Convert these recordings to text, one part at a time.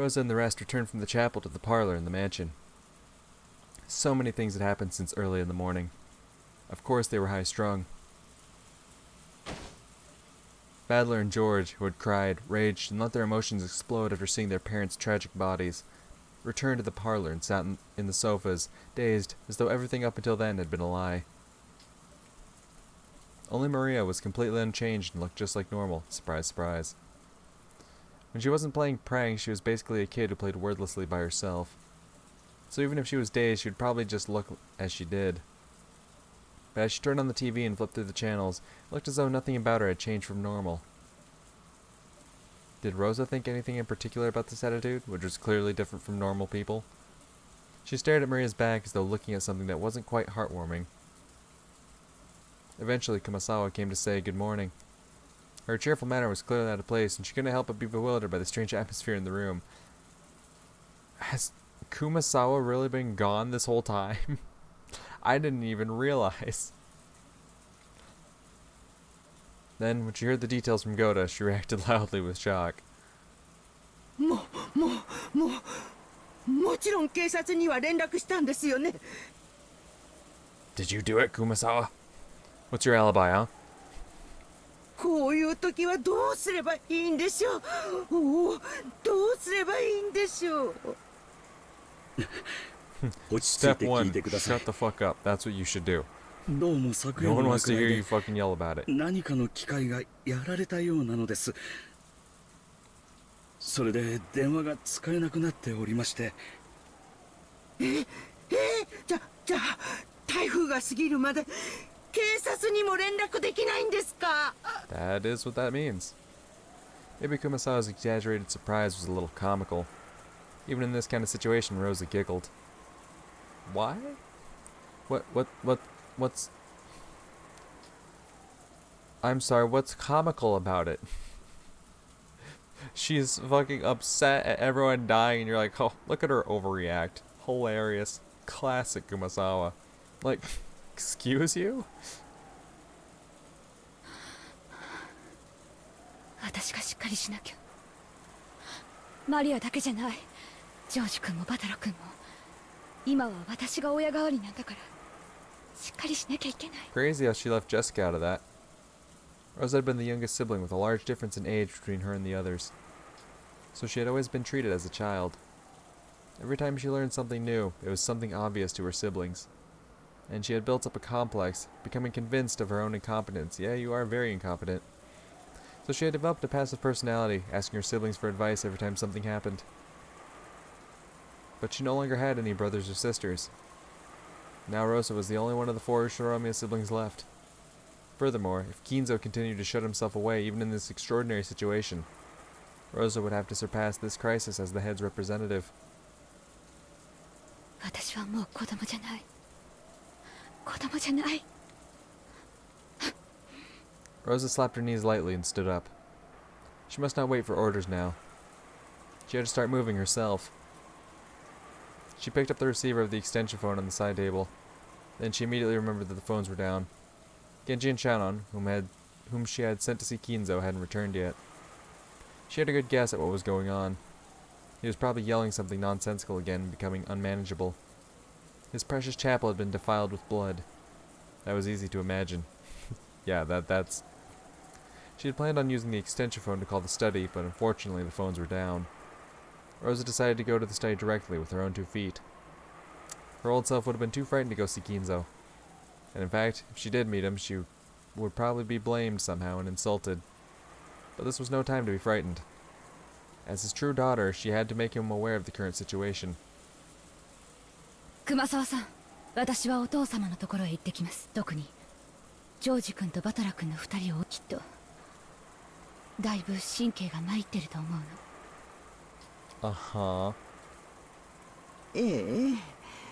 Rosa and the rest returned from the chapel to the parlor in the mansion. So many things had happened since early in the morning. Of course they were high-strung. Badler and George, who had cried, raged, and let their emotions explode after seeing their parents' tragic bodies, returned to the parlor and sat in the sofas, dazed, as though everything up until then had been a lie. Only Maria was completely unchanged and looked just like normal. Surprise, surprise. When she wasn't playing pranks, she was basically a kid who played wordlessly by herself. So even if she was dazed, she would probably just look as she did. But as she turned on the TV and flipped through the channels, it looked as though nothing about her had changed from normal. Did Rosa think anything in particular about this attitude, which was clearly different from normal people? She stared at Maria's back as though looking at something that wasn't quite heartwarming. Eventually, Kumasawa came to say good morning. Her cheerful manner was clearly out of place, and she couldn't help but be bewildered by the strange atmosphere in the room. Has Kumasawa really been gone this whole time? I didn't even realize. Then, when she heard the details from Goda, she reacted loudly with shock. もちろん警察には連絡したんですよね。 Did you do it, Kumasawa? What's your alibi, huh? こういう時はどうすればいいんでしょう。おお、どうすればいいんでしょう。 Step 1, shut the fuck up. That's what you should do. No one wants to hear you fucking yell about it. 何かの機械がやられたようなのです。それで電話が使えなくなっておりまして。じゃあ台風が過ぎるまで警察にも連絡できないんですか。 That is what that means. Maybe Kumasawa's exaggerated surprise was a little comical. Even in this kind of situation, Rosa giggled. Why? What's... I'm sorry, what's comical about it? She's fucking upset at everyone dying and you're like, oh, look at her overreact. Hilarious. Classic Kumasawa. Like, excuse you? 私がしっかりしなきゃ。マリアだけじゃない。ジョージ君もバタラ君も。今は私が親代わりなんだから。しっかりしなきゃいけない。 Crazy how she left Jessica out of that. Rosa had been the youngest sibling with a large difference in age between her and the others. So she had always been treated as a child. Every time she learned something new, it was something obvious to her siblings. And she had built up a complex, becoming convinced of her own incompetence. Yeah, you are very incompetent. So she had developed a passive personality, asking her siblings for advice every time something happened. But she no longer had any brothers or sisters. Now Rosa was the only one of the 4 Shiromiya siblings left. Furthermore, if Kinzo continued to shut himself away even in this extraordinary situation, Rosa would have to surpass this crisis as the head's representative. 私はもう子供じゃない。子供じゃない。 Rosa slapped her knees lightly and stood up. She must not wait for orders now. She had to start moving herself. She picked up the receiver of the extension phone on the side table. Then she immediately remembered that the phones were down. Genji and Shannon, whom she had sent to see Kinzo, hadn't returned yet. She had a good guess at what was going on. He was probably yelling something nonsensical again and becoming unmanageable. His precious chapel had been defiled with blood. That was easy to imagine. Yeah, that's... She had planned on using the extension phone to call the study, but unfortunately the phones were down. Rosa decided to go to the study directly with her own 2 feet. Her old self would have been too frightened to go see Kinzo. And in fact, if she did meet him, she would probably be blamed somehow and insulted. But this was no time to be frightened. As his true daughter, she had to make him aware of the current situation. 熊沢さん、私はお父様のところへ行ってきます。特にジョージ君とバトラ君の2人をきっとだいぶ神経が参ってると思うの。Uh-huh. ええ、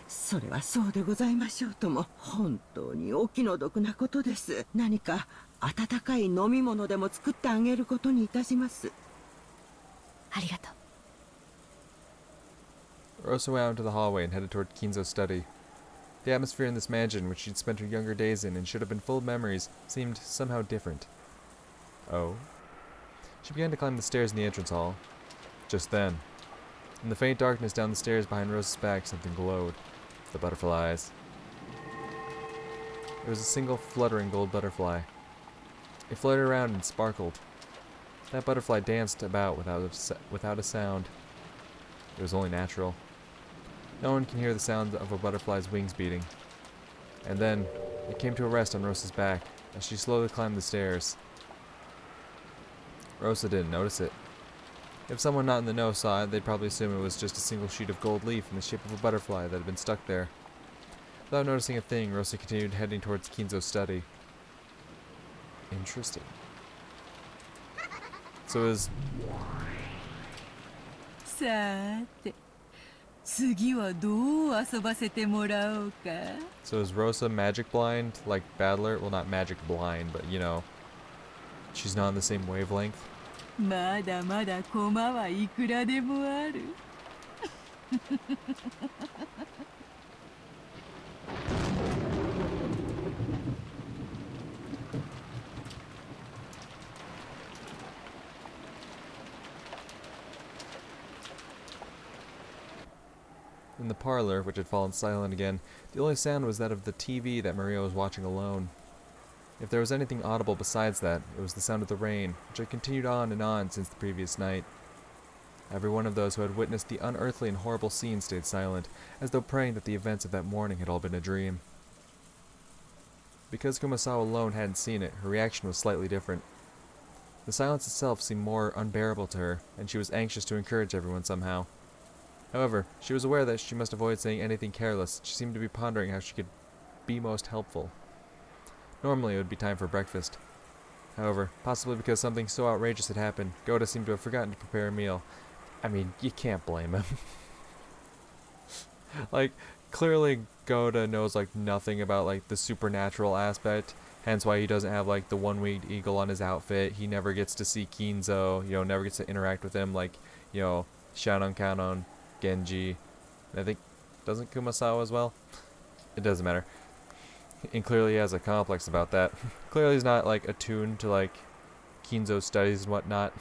それはそうでございましょうとも。本当にお気の毒なことです。何か温かい飲み物でも作ってあげることにいたします。ありがとう。 Rosa went out into the hallway and headed toward Kinzo's study. The atmosphere in this mansion, which she'd spent her younger days in and should have been full of memories, seemed somehow different. Oh? She began to climb the stairs in the entrance hall. Just then, In the faint darkness down the stairs behind Rose's back, something glowed. The butterflies. There was a single fluttering gold butterfly. It fluttered around and sparkled. That butterfly danced about without a sound. It was only natural. No one can hear the sound of a butterfly's wings beating. And then, it came to a rest on Rosa's back as she slowly climbed the stairs. Rosa didn't notice it. If someone not in the know saw it, they'd probably assume it was just a single sheet of gold leaf in the shape of a butterfly that had been stuck there. Without noticing a thing, Rosa continued heading towards Kinzo's study. Interesting. So is さーて次はどう遊ばせてもらおうか so is Rosa magic blind like Battler? Well, not magic blind, but you know, she's not on the same wavelength. まだまだ駒はいくらでもある In the parlor, which had fallen silent again, the only sound was that of the TV that Maria was watching alone. If there was anything audible besides that, it was the sound of the rain, which had continued on and on since the previous night. Every one of those who had witnessed the unearthly and horrible scene stayed silent, as though praying that the events of that morning had all been a dream. Because Kumasawa alone hadn't seen it, her reaction was slightly different. The silence itself seemed more unbearable to her, and she was anxious to encourage everyone somehow. However, she was aware that she must avoid saying anything careless. She seemed to be pondering how she could be most helpful. Normally, it would be time for breakfast. However, possibly because something so outrageous had happened, Goda seemed to have forgotten to prepare a meal. I mean, you can't blame him. Like, clearly Goda knows, like, nothing about, like, the supernatural aspect. Hence why he doesn't have, like, the one-winged eagle on his outfit. He never gets to see Kinzo, you know, never gets to interact with him like, you know, Shannon Kanon, Genji. I think, doesn't Kumasawa as well? It doesn't matter. And clearly he has a complex about that. Clearly he's not, like, attuned to, like, Kinzo's studies and whatnot.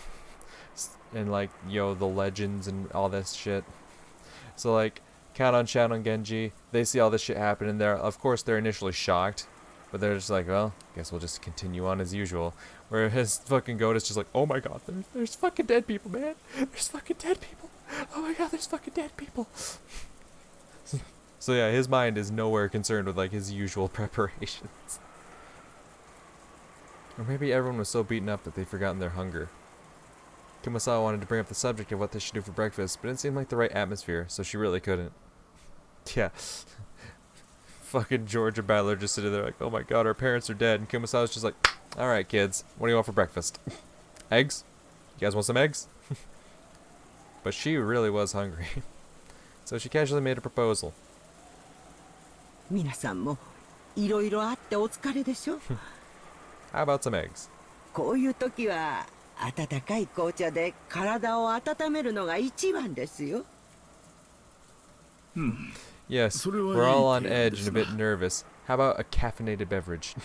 And, like, yo, the legends and all this shit. So, like, Kanon, Shannon, Genji, they see all this shit happen and of course they're initially shocked. But they're just like, well, guess we'll just continue on as usual. Whereas fucking Goda's just like, oh my god, there's fucking dead people, man. There's fucking dead people. Oh my god, there's fucking dead people. So yeah, his mind is nowhere concerned with, like, his usual preparations. Or maybe everyone was so beaten up that they'd forgotten their hunger. Kumasawa wanted to bring up the subject of what they should do for breakfast, but it didn't seem like the right atmosphere, so she really couldn't. Yeah. Fucking Georgia Battler just sitting there like, oh my god, our parents are dead. And Kumasawa's just like, alright kids, what do you want for breakfast? Eggs? You guys want some eggs? But she really was hungry. So she casually made a proposal. 皆さんもいろいろあってお疲れでしょ How about some eggs? こういう時は温かい紅茶で体を温めるのが一番ですよ Yes, we're all on edge and a bit nervous. How about a caffeinated beverage?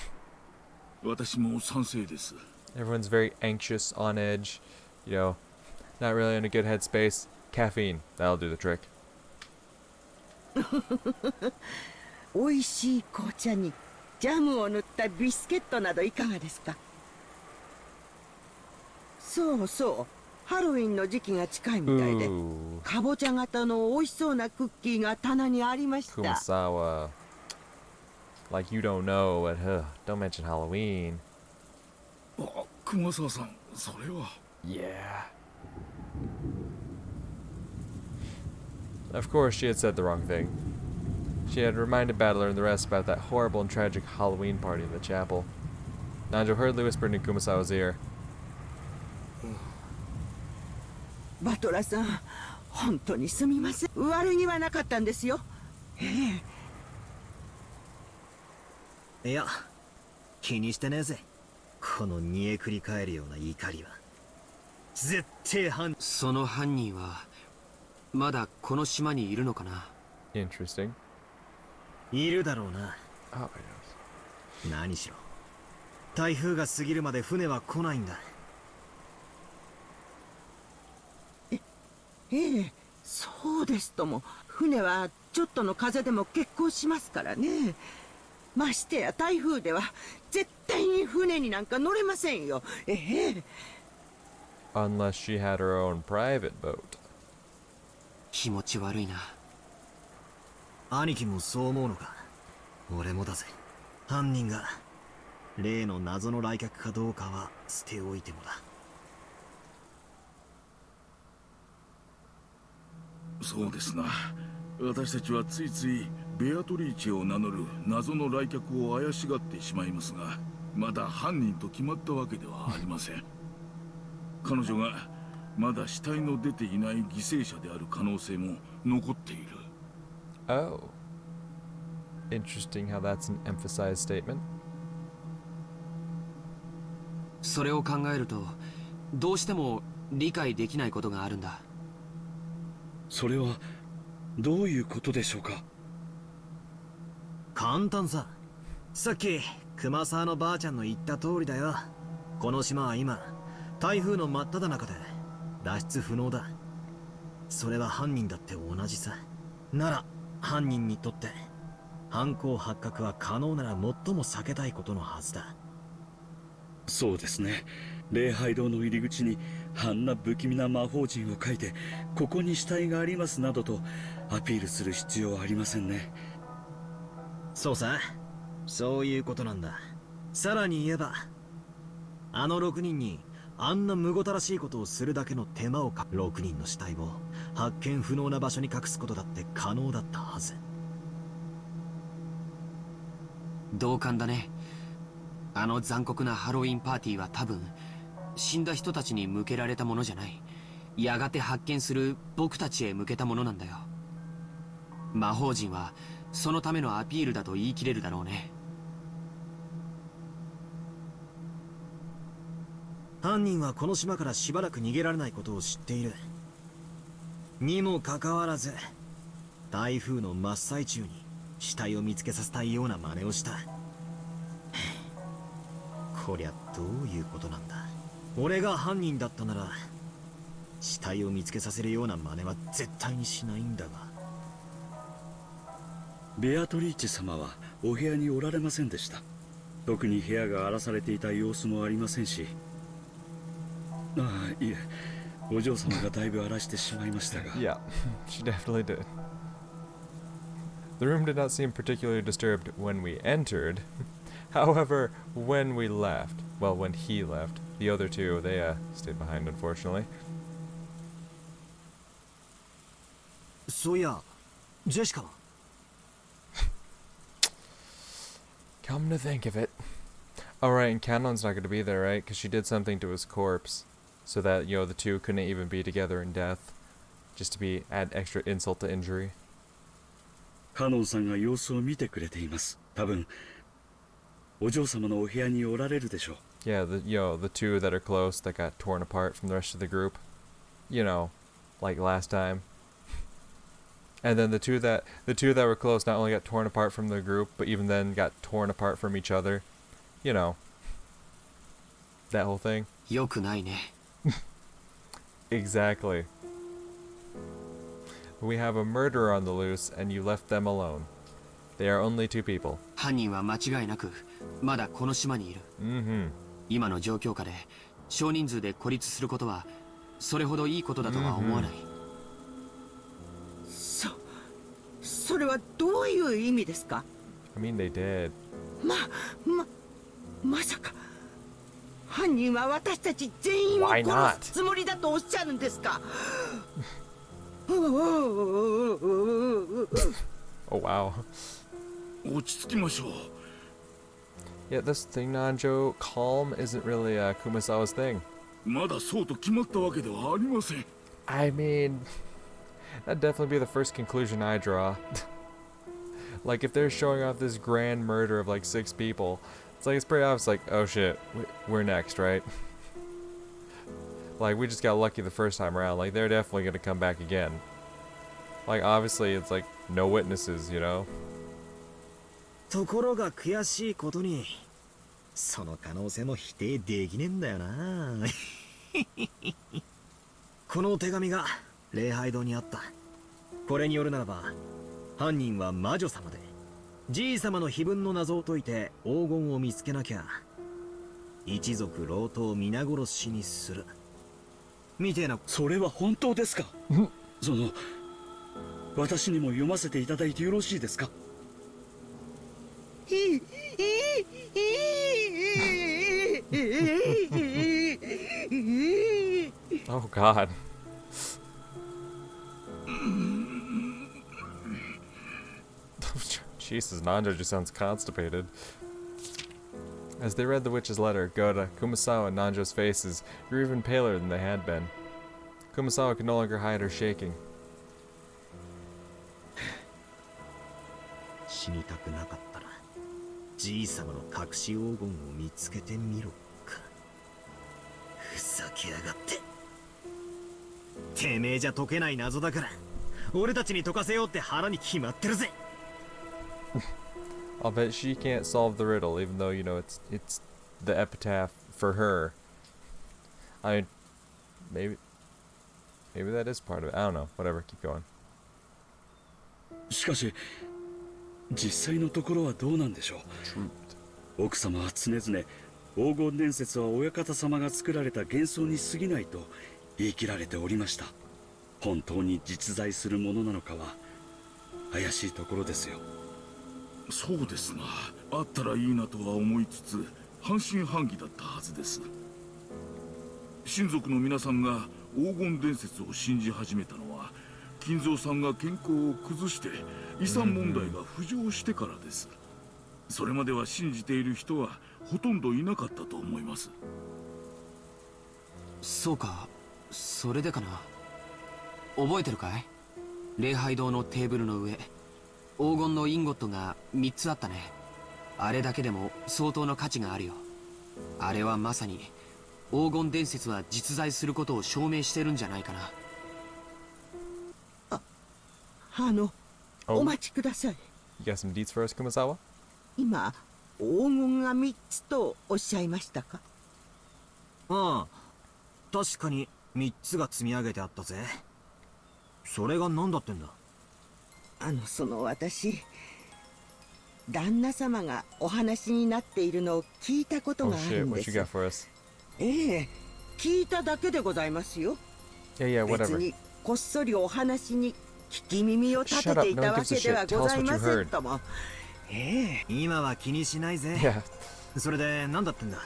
私も賛成です Everyone's very anxious, on edge, you know, not really in a good headspace. Caffeine, that'll do the trick. 美味しい紅茶にジャムを塗ったビスケットなどいかがですかそうそうハロウィンの時期が近いみたいで Ooh, かぼちゃ型の美味しそうなクッキーが棚にありました Kumasawa. Like you don't know, but don't mention Halloween. あ熊沢さんそれは Yeah. Of course, she had said the wrong thing. She had reminded Battler and the rest about that horrible and tragic Halloween party in the chapel. Nanjo hurriedly whispered in Kumasawa's ear. バトラさん本当にすみません悪気はなかったんですよいや気にしてねえぜこの煮えくり返るような怒りは絶対その犯人はまだこの島にいるのかな Interesting. いるだろうな Oh, my nose. 何しろ台風が過ぎるまで船は来ないんだええそですとも、船はちょっとの風でも欠航しますからね。ましてや台風では絶対に船になんか乗れませんよ。Unless she had her own private boat. 気持ち悪いな。兄貴もそう思うのか。俺もだぜ。犯人が例の謎の来客かどうかは捨ておいてもだ。そうですな。私たちはついついベアトリーチェを名乗る謎の来客を怪しがってしまいますが、まだ犯人と決まったわけではありません。彼女がまだ死体の出ていない犠牲者である可能性も残っている。Oh. Interesting how that's an emphasized statement. それを考えるとどうしても理解できないことがあるんだ。それはどういうことでしょうか。簡単さ。さっき熊沢のばあちゃんの言った通りだよ。この島は今台風の真っ只中で脱出不能だ。それは犯人だって同じさ。なら犯人にとって犯行発覚は可能なら最も避けたいことのはずだ。そうですね。礼拝堂の入り口にあんな不気味な魔法陣を書いて、ここに死体がありますなどとアピールする必要はありませんね。そうさ、そういうことなんだ。さらに言えばあの6人にあんなむごたらしいことをするだけの手間をか6人の死体を発見不能な場所に隠すことだって可能だったはず。同感だね。あの残酷なハロウィンパーティーは多分死んだ人たちに向けられたものじゃない。やがて発見する僕たちへ向けたものなんだよ。魔法陣はそのためのアピールだと言い切れるだろうね。犯人はこの島からしばらく逃げられないことを知っている。にもかかわらず台風の真っ最中に死体を見つけさせたいような真似をした。こりゃどういうことなんだ。俺が犯人だったなら死体を見つけさせるような真似は絶対にしないんだが。ベアトリーチェ様はお部屋におられませんでした。特に部屋が荒らされていた様子もありませんし。ああ、いえ、お嬢様がだいぶ荒らしてしまいましたが。Yeah, she definitely did. The room did not seem particularly disturbed when we entered. However, when we left, well, when he left, the other two, they stayed behind, unfortunately. そういや、ジェシカはCome to think of it. Alright, and Canon's not going to be there, right? Because she did something to his corpse. So that, the two couldn't even be together in death. Just to add extra insult to injury. カノンさんが様子を見てくれています。多分、お嬢様のお部屋におられるでしょう。Yeah, the two that are close that got torn apart from the rest of the group. Like last time. And then the two that were close not only got torn apart from the group, but even then got torn apart from each other. That whole thing. よくないね。Exactly. We have a murderer on the loose, and you left them alone. They are only two people. 犯人は間違いなくまだこの島にいる。Mm-hmm. 今の状況下で少人数で孤立することはそれほどいいことだとは思わない。それはどういう意味ですか。 I mean, they did. まさか犯人は私たち全員を Why not? 殺すつもりだとおっしゃるんですか。Oh, wow. 落ち着きましょう。 Yeah, this thing, Nanjo, calm isn't really Kumasawa's thing. まだそうと決まったわけではありません。 I mean, that'd definitely be the first conclusion I draw. Like, if they're showing off this grand murder of like 6 people, it's pretty obvious, like, oh shit, we're next, right? Like, we just got lucky the first time around. Like, they're definitely gonna come back again. Like, obviously, it's like, no witnesses, ところが悔しいことにその可能性も否定できねえんだよな。この手紙が礼拝堂にあった。これによるならば犯人は魔女様で、じい様の碑文の謎を解いて黄金を見つけなきゃ一族老頭を皆殺しにするみてえな。それは本当ですか？その私にも読ませていただいてよろしいですか？Oh God. Jesus, Nanjo just sounds constipated. As they read the witch's letter, Goda, Kumasawa, and Nanjo's faces grew even paler than they had been. Kumasawa could no longer hide her shaking. 死にたくなかったらじい様の隠し黄金を見つけてみろか。ふざけやがって。てめえじゃ解けない謎だから俺たちに解かせようって腹に決まってるぜ。I'll bet she can't solve the riddle, even though, you know, it's the epitaph for her. I mean, maybe that is part of it. I don't know. Whatever, keep going. しかし実際のところはどうなんでしょう。奥様は常々黄金伝説は親方様が作られた幻想に過ぎないと言い切られておりました。本当に実在するものなのかは怪しいところですよ。そうですな。あったらいいなとは思いつつ半信半疑だったはずです。親族の皆さんが黄金伝説を信じ始めたのは金蔵さんが健康を崩して遺産問題が浮上してからです。それまでは信じている人はほとんどいなかったと思います。そうか、それでかな。覚えてるかい？礼拝堂のテーブルの上、黄金のインゴットが3つあったね。あれだけでも相当の価値があるよ。あれはまさに黄金伝説は実在することを証明してるんじゃないかな。お待ちください。You got some deets for us, Kumasawa? 今黄金が3つとおっしゃいましたか？ああ、確かに3つが積み上げてあったぜ。それが何だってんだ？私旦那様がお話になっているのを聞いたこと Oh がある shit, ん what で you す。 got for us? ええ、聞いただけでございますよ。 Yeah, 別 whatever. にこっそりお話に聞き耳を立てていたわけではございませんとも。ええ、今は気にしないぜ。Yeah. それで何だってんだ？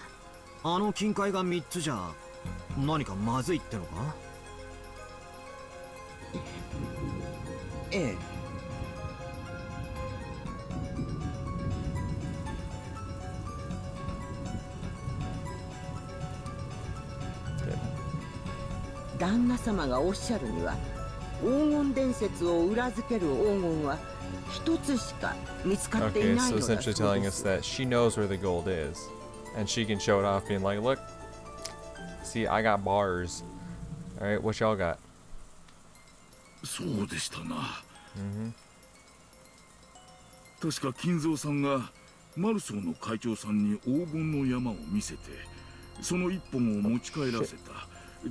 あの金塊が3つじゃ何かまずいってのか？ええ。旦那様がおっしゃるには黄金伝説を裏付ける黄金は一つしか見つかってい Okay, ない so のだそう essentially telling で us す。 that she knows where the gold is. And she can show it off being like, look, see, I got bars. Alright, what y'all got? そうでしたな。確か金蔵さんがマルソーの会長さんに黄金の山を見せてその一本を持ち帰らせた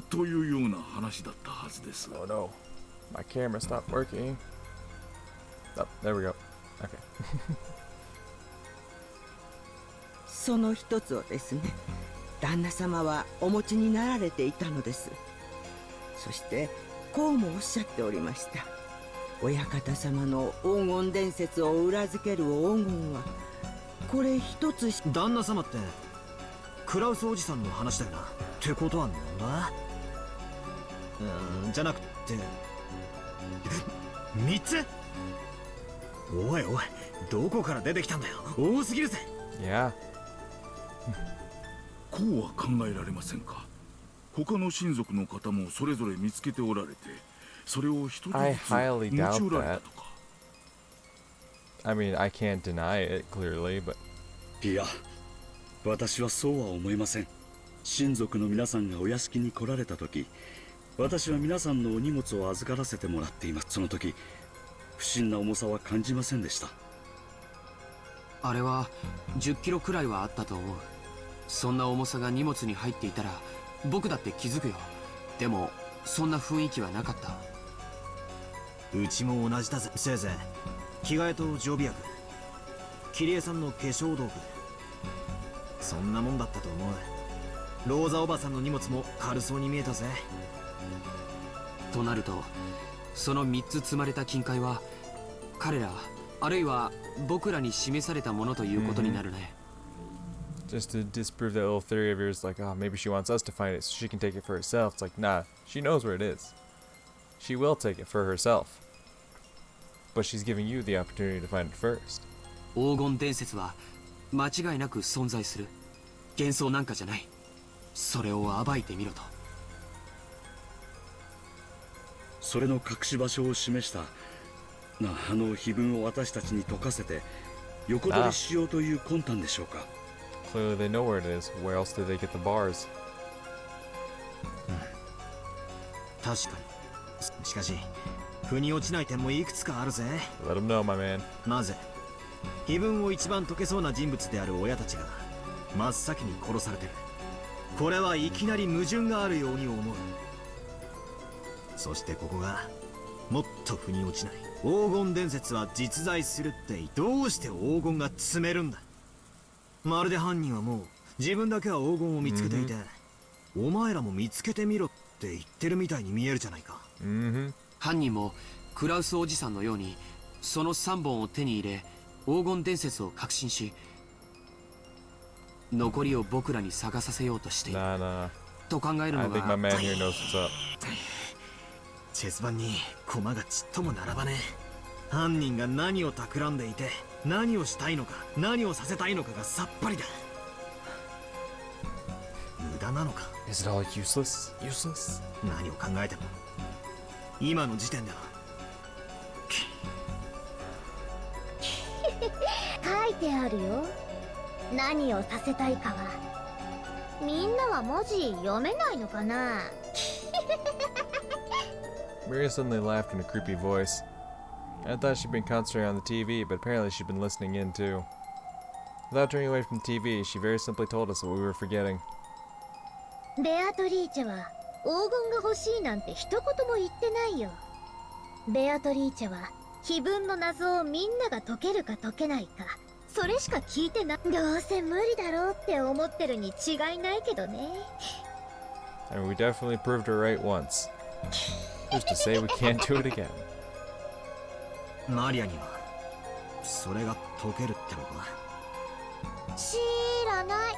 というような話だったはずです。 Oh no, my camera stopped working. Oh, there we go. Okay. その一つをですね、旦那様はお持ちになられていたのです。そしてこうもおっしゃっておりました。親方様の黄金伝説を裏付ける黄金はこれ一つし。旦那様ってクラウスおじさんの話だよな。ってことはなんだ？じゃなくて3つ？おいおい、どこから出てきたんだよ。多すぎるぜ。 Yeah. こうは考えられませんか。他の親族の方もそれぞれ見つけておられてそれを一つずつ I 持 highly ち doubt 寄られ that. たとか。 I mean, I can't deny it, clearly, but... いや、私はそうは思いません。親族の皆さんがお屋敷に来られた時、私は皆さんのお荷物を預からせてもらっています。その時不審な重さは感じませんでした。あれは10キロくらいはあったと思う。そんな重さが荷物に入っていたら僕だって気づくよ。でもそんな雰囲気はなかった。うちも同じだぜ。せいぜい着替えと常備薬、桐江さんの化粧道具、そんなもんだったと思う。ローザおばさんの荷物も軽そうに見えたぜ。となるとその3つ積まれた金塊は彼らあるいは僕らに示されたものということになるね。Just to disprove that little theory of yours, like, oh, maybe she wants us to find it so she can take it for herself. It's like, nah, she knows where it is. She will take it for herself. But she's giving you the opportunity to find it first. 黄金伝説は間違いなく存在する。幻想なんかじゃない。それを暴いてみろと。それの隠し場所を示したあの碑文を私たちに解かせて横取りしようという魂胆でしょうか。Clearly they know where it is. Where else did they get the bars? 確かに。しかし腑に落ちない点もいくつかあるぜ。 Let them know, my man. なぜ碑文を一番解けそうな人物である親たちが真っ先に殺されてる。これはいきなり矛盾があるように思う。そしてここがもっと腑に落ちない。黄金伝説は実在するってどうして黄金が積めるんだ。まるで犯人はもう自分だけは黄金を見つけていて、お前らも見つけてみろって言ってるみたいに見えるじゃないか。犯人もクラウスおじさんのようにその3本を手に入れ黄金伝説を確信し残りを僕らに探させようとしている Nah. と考える I の think my が man here knows what's up. チェス盤に駒がちっとも並ばねえ。犯人が何を企んでいて何をしたいのか何をさせたいのかがさっぱりだ。無駄なのか。 Is it all useless? Useless? 何を考えても今の時点では。書いてあるよ。何をさせたいかは。みんなは文字読めないのかな。Maria suddenly laughed in a creepy voice. I thought she'd been concentrating on the TV, but apparently she'd been listening in too. Without turning away from the TV, she very simply told us what we were forgetting. ベアトリーチェは黄金が欲しいなんて一言も言ってないよ。ベアトリーチェは碑文の謎をみんなが解けるか解けないか、それしか聞いてない。どうせ無理だろうって思ってるに違いないけどね。And we definitely proved her right once. Who's to say we can't do it again? マリアにはそれが解けるってのか。知らない。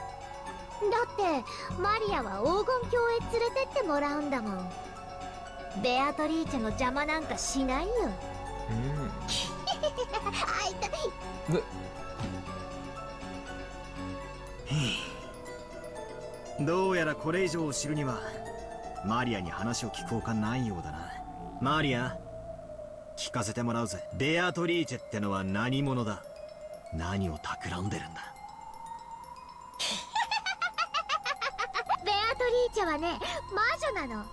だってマリアは黄金鏡へ連れてってもらうんだもん。ベアトリーチェの邪魔なんかしないよ。あ、痛い。どうやらこれ以上を知るにはマリアに話を聞くほかないようだな。マリア、聞かせてもらうぜ。ベアトリーチェってのは何者だ。何を企んでるんだ。ベアトリーチェはね、魔女なの。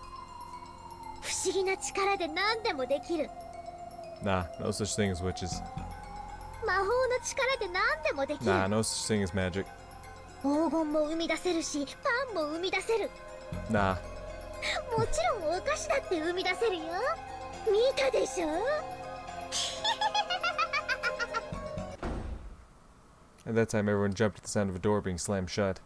不思議な力で何でもできる。 Nah, no such thing as witches. 魔法の力で何でもできる。 Nah, no such thing as magic. 黄金も生み出せるし、パンも生み出せる。 Nah. もちろんお菓子だって生み出せるよ。見たでしょ。 At that time, everyone jumped at the sound of a door being slammed shut.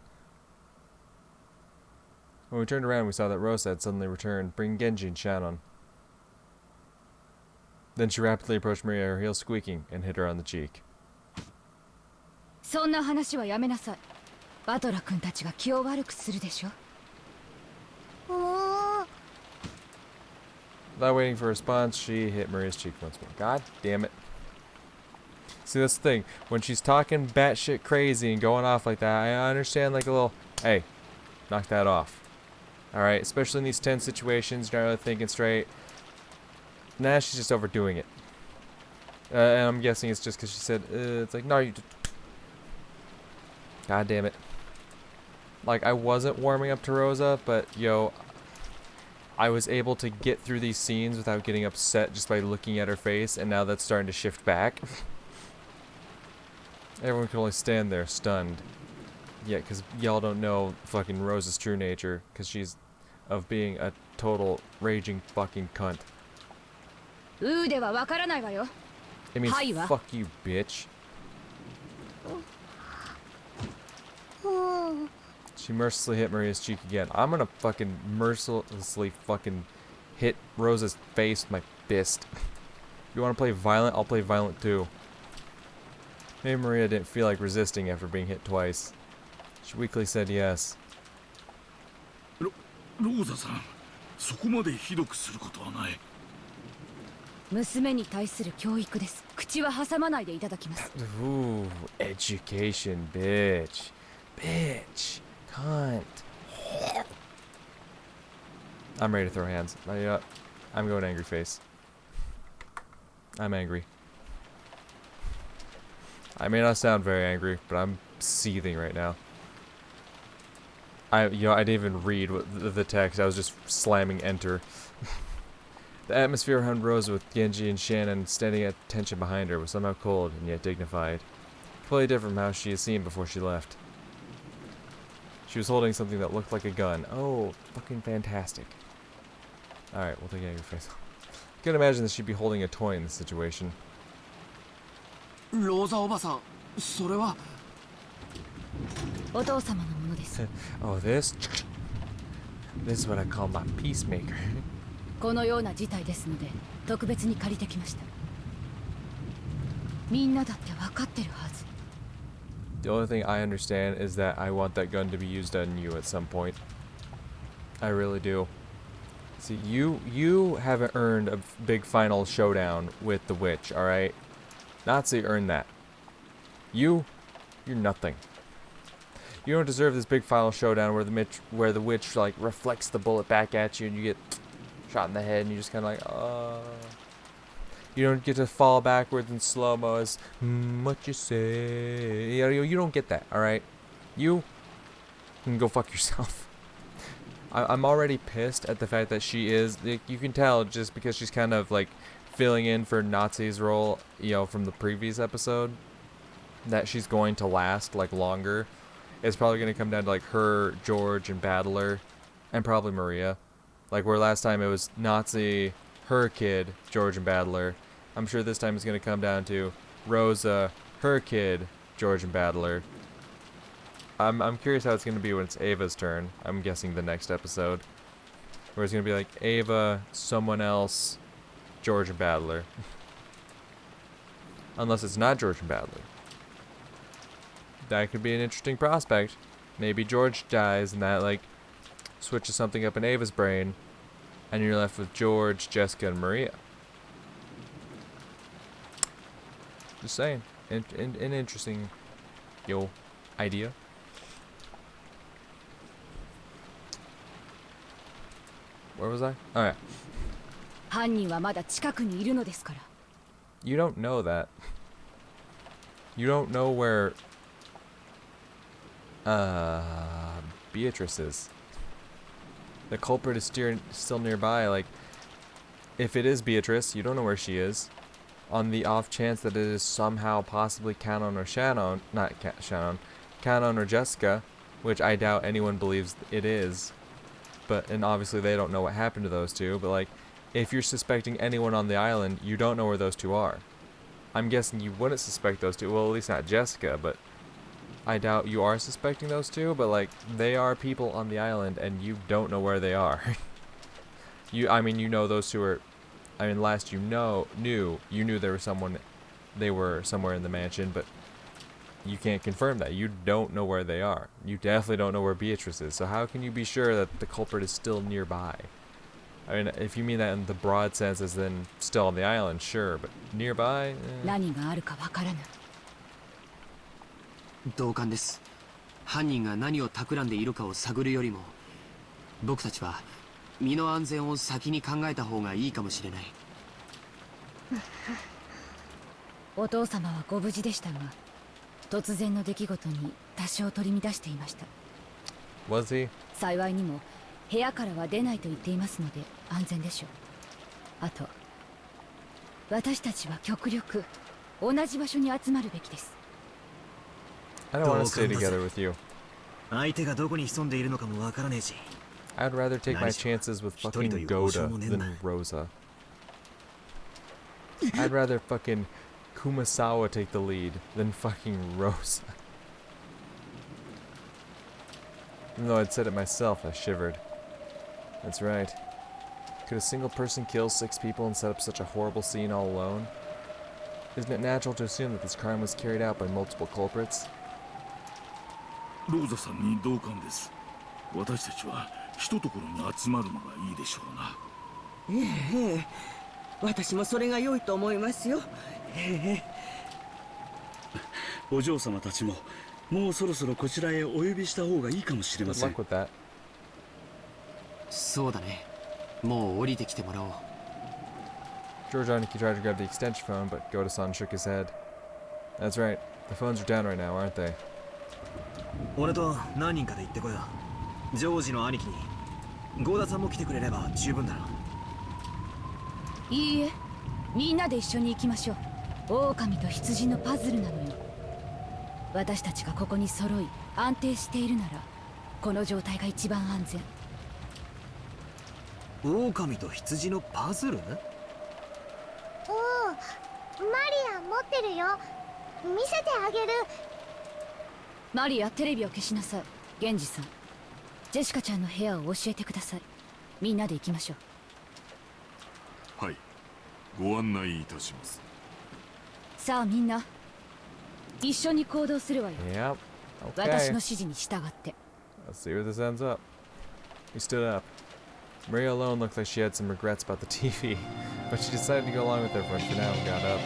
When we turned around, we saw that Rosa had suddenly returned, bringing Genji and Shannon. Then she rapidly approached Maria, her heels squeaking, and hit her on the cheek. そんな話はやめなさい。バトラ君たちが気を悪くするでしょ。Without waiting for a response, she hit Maria's cheek once more. God damn it. See, that's the thing. When she's talking batshit crazy and going off like that, I understand like a little, hey, knock that off. Alright, especially in these tense situations, you're not really thinking straight. Nah, she's just overdoing it. And I'm guessing it's just because she said, it's like, no, you... God damn it. Like, I wasn't warming up to Rosa, but, yo, I was able to get through these scenes without getting upset just by looking at her face, and now that's starting to shift back. Everyone can only stand there, stunned. Yeah, because y'all don't know fucking Rosa's true nature, because she's of being a total raging fucking cunt. ではわからないわよ。 It means はいわ。 fuck you, bitch. She mercilessly hit Maria's cheek again. I'm gonna fucking mercilessly fucking hit Rosa's face with my fist. If you wanna play violent, I'll play violent too. Maybe Maria didn't feel like resisting after being hit twice. She weakly said yes. ローザさん、そこまでひどくすることはない。娘に対する教育です。口は挟まないでいただきます。 Ooh, education, bitch. Bitch. Cunt. I'm ready to throw hands. I'm going angry face. I'm angry. I may not sound very angry, but I'm seething right now. I didn't even read the text. I was just slamming enter. The atmosphere around Rosa with Genji and Shannon standing at attention behind her was somehow cold and yet dignified. Completely different from how she had seen before she left. She was holding something that looked like a gun. Oh, fucking fantastic. Alright, we'll take angry face. I can imagine that she'd be holding a toy in this situation. ローザおばさん、それは。お父様のものです。 Oh, this is what I call my peacemaker. このような事態ですので、特別に借りてきました。みんなだって分かってるはず。 The only thing I understand is that I want that gun to be used on you at some point. I really do. See, you haven't earned a big final showdown with the witch, alright? Natsu earned that. You're nothing. You don't deserve this big final showdown where the witch like reflects the bullet back at you and you get shot in the head and you're just kind of like, You don't get to fall backwards in slow-mo as what you say. You don't get that, alright? You can go fuck yourself. I'm already pissed at the fact that she is, you can tell just because she's kind of like filling in for Natsu's role, from the previous episode, that she's going to last like longer. It's probably going to come down to like her, George, and Battler, and probably Maria. Like where last time it was Natsu, her kid, George, and Battler. I'm sure this time it's going to come down to Rosa, her kid, George, and Battler. I'm curious how it's going to be when it's Ava's turn. I'm guessing the next episode. Where it's going to be like Ava, someone else, George, and Battler. Unless it's not George and Battler. That could be an interesting prospect. Maybe George dies and that like switches something up in Ava's brain. And you're left with George, Jessica, and Maria. Just saying. An interesting, idea. Where was I? Oh, yeah. 犯人はまだ近くにいるのですから。 You don't know that. You don't know where Beatrice is. The culprit is still nearby. Like, if it is Beatrice, you don't know where she is. On the off chance that it is somehow possibly Canon or Shannon, not Shannon, Canon or Jessica, which I doubt anyone believes it is. And obviously they don't know what happened to those two, but like, if you're suspecting anyone on the island, you don't know where those two are. I'm guessing you wouldn't suspect those two, well at least not Jessica, but I doubt you are suspecting those two, but like, they are people on the island and you don't know where they are. You know those two are, last you knew there was someone, they were somewhere in the mansion, but you can't confirm that. You don't know where they are. You definitely don't know where Beatrice is, so how can you be sure that the culprit is still nearby? If you mean that in the broad sense as in still on the island, sure, but nearby? 何があるかわからぬ。同感です。犯人が何を企んでいるかを探るよりも、僕たちは身の安全を先に考えた方がいいかもしれない。お父様はご無事でしたが、突然の出来事に多少取り乱していました。 Was he? 幸いにも部屋からは出ないと言っていますので安全でしょう。あと、私たちは極力同じ場所に集まるべきです。 I don't want to stay together with you. 相手がどこに潜んでいるのかもわからねえし。 I'd rather take my chances with fucking Goda than Rosa. I'd rather fucking Kumasawa take the lead than fucking Rosa. Even though I'd said it myself, I shivered. That's right. Could a single person kill 6 people and set up such a horrible scene all alone? Isn't it natural to assume that this crime was carried out by multiple culprits? ローザさんに同感です。私たちは一ところに集まるのがいいでしょうな。ええ、私もそれが良いと思いますよ。ええ。お嬢様たちももうそろそろこちらへお呼びした方がいいかもしれま Good せん。 luck with that. そうだね。もう降りてきてもらおう。Georgianiki tried to grab the extension phone, but Goda-san shook his head. That's right. The phones are down right now, aren't they? 俺と何人かで行ってこよう。ジョージの兄貴にゴーダさんも来てくれれば十分だろ。いいえ、みんなで一緒に行きましょう。狼と羊のパズルなのよ。私たちがここに揃い安定しているならこの状態が一番安全。狼と羊のパズル？おお、マリア持ってるよ。見せてあげる。マリア、テレビを消しなさい。源氏さん、ジェシカちゃんの部屋を教えてください。みんなで行きましょう。はい、ご案内いたします。さあみんな、一緒に行動するわよ。 Yep. 私 Okay. の指示に従って。 Let's see where this ends up. We stood up. Maria alone looked like she had some regrets about the TV, but she decided to go along with everyone for now and got up.